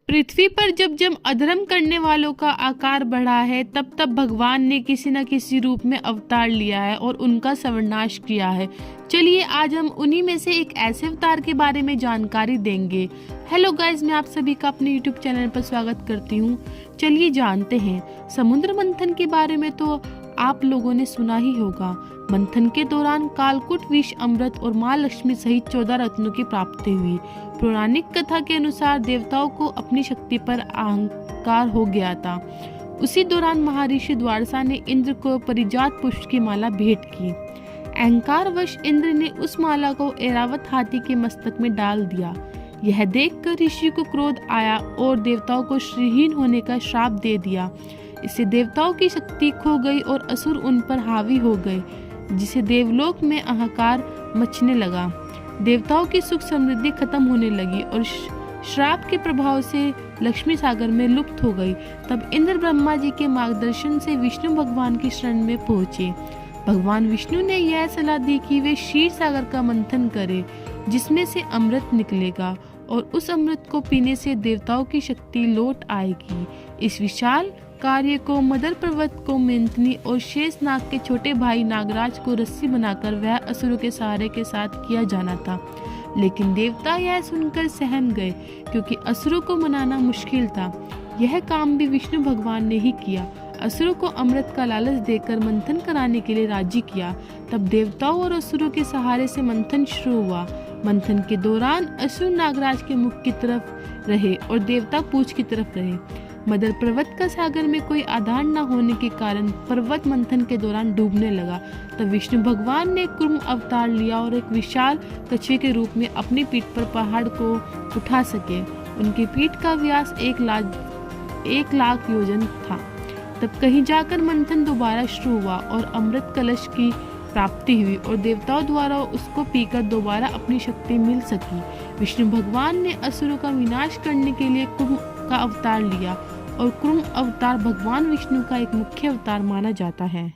पृथ्वी पर जब जब अधर्म करने वालों का आकार बढ़ा है, तब तब भगवान ने किसी न किसी रूप में अवतार लिया है और उनका सर्वनाश किया है। चलिए आज हम उन्हीं में से एक ऐसे अवतार के बारे में जानकारी देंगे। हेलो गाइस, मैं आप सभी का अपने यूट्यूब चैनल पर स्वागत करती हूँ। चलिए जानते हैं। समुद्र मंथन के बारे में तो आप लोगों ने सुना ही होगा। मंथन के दौरान कालकूट विष, अमृत और माँ लक्ष्मी सहित 14 रत्नों की प्राप्ति हुई। पौराणिक कथा के अनुसार देवताओं को अपनी शक्ति पर अहंकार हो गया था। उसी दौरान महर्षि द्वारसा ने इंद्र को परिजात पुष्प की माला भेंट की। अहंकारवश इंद्र ने उस माला को ऐरावत हाथी के मस्तक में डाल दिया। यह देखकर ऋषि को क्रोध आया और देवताओं को श्रीहीन होने का श्राप दे दिया। इससे देवताओं की शक्ति खो गई और असुर उन पर हावी हो गए, जिसे देवलोक में अहंकार मचने लगा। देवताओं की सुख समृद्धि खत्म होने लगी और श्राप के प्रभाव से लक्ष्मी सागर में लुप्त हो गई। तब इंद्र ब्रह्मा जी के मार्गदर्शन से विष्णु भगवान की शरण में पहुंचे। भगवान विष्णु ने यह सलाह दी कि वे क्षीर सागर का मंथन करें, जिसमें से अमृत निकलेगा और उस अमृत को पीने से देवताओं की शक्ति लौट आएगी। इस विशाल कार्य को मदर पर्वत को मेंथनी और शेष नाग के छोटे भाई नागराज को रस्सी बनाकर वह असुरों के सहारे के साथ किया जाना था। लेकिन देवता यह सुनकर सहम गए, क्योंकि असुरों को मनाना मुश्किल था। यह काम भी विष्णु भगवान ने ही किया। असुरों को अमृत का लालच देकर मंथन कराने के लिए राजी किया। तब देवताओं और असुरों के सहारे से मंथन शुरू हुआ। मंथन के दौरान असुर नागराज के मुख की तरफ रहे और देवता पूंछ की तरफ रहे। मदर पर्वत का सागर में कोई आधार न होने के कारण पर्वत मंथन के दौरान डूबने लगा। तब विष्णु भगवान ने कुर्म अवतार लिया और एक विशाल कछुए के रूप में अपनी पीठ पर पहाड़ को उठा सके। उनकी पीठ का व्यास 1 लाख योजन था। तब कहीं जाकर मंथन दोबारा शुरू हुआ और अमृत कलश की प्राप्ति हुई और देवताओं द्वारा उसको पीकर दोबारा अपनी शक्ति मिल सकी। विष्णु भगवान ने असुरों का विनाश करने के लिए कुर्म का अवतार लिया और कुर्म अवतार भगवान विष्णु का एक मुख्य अवतार माना जाता है।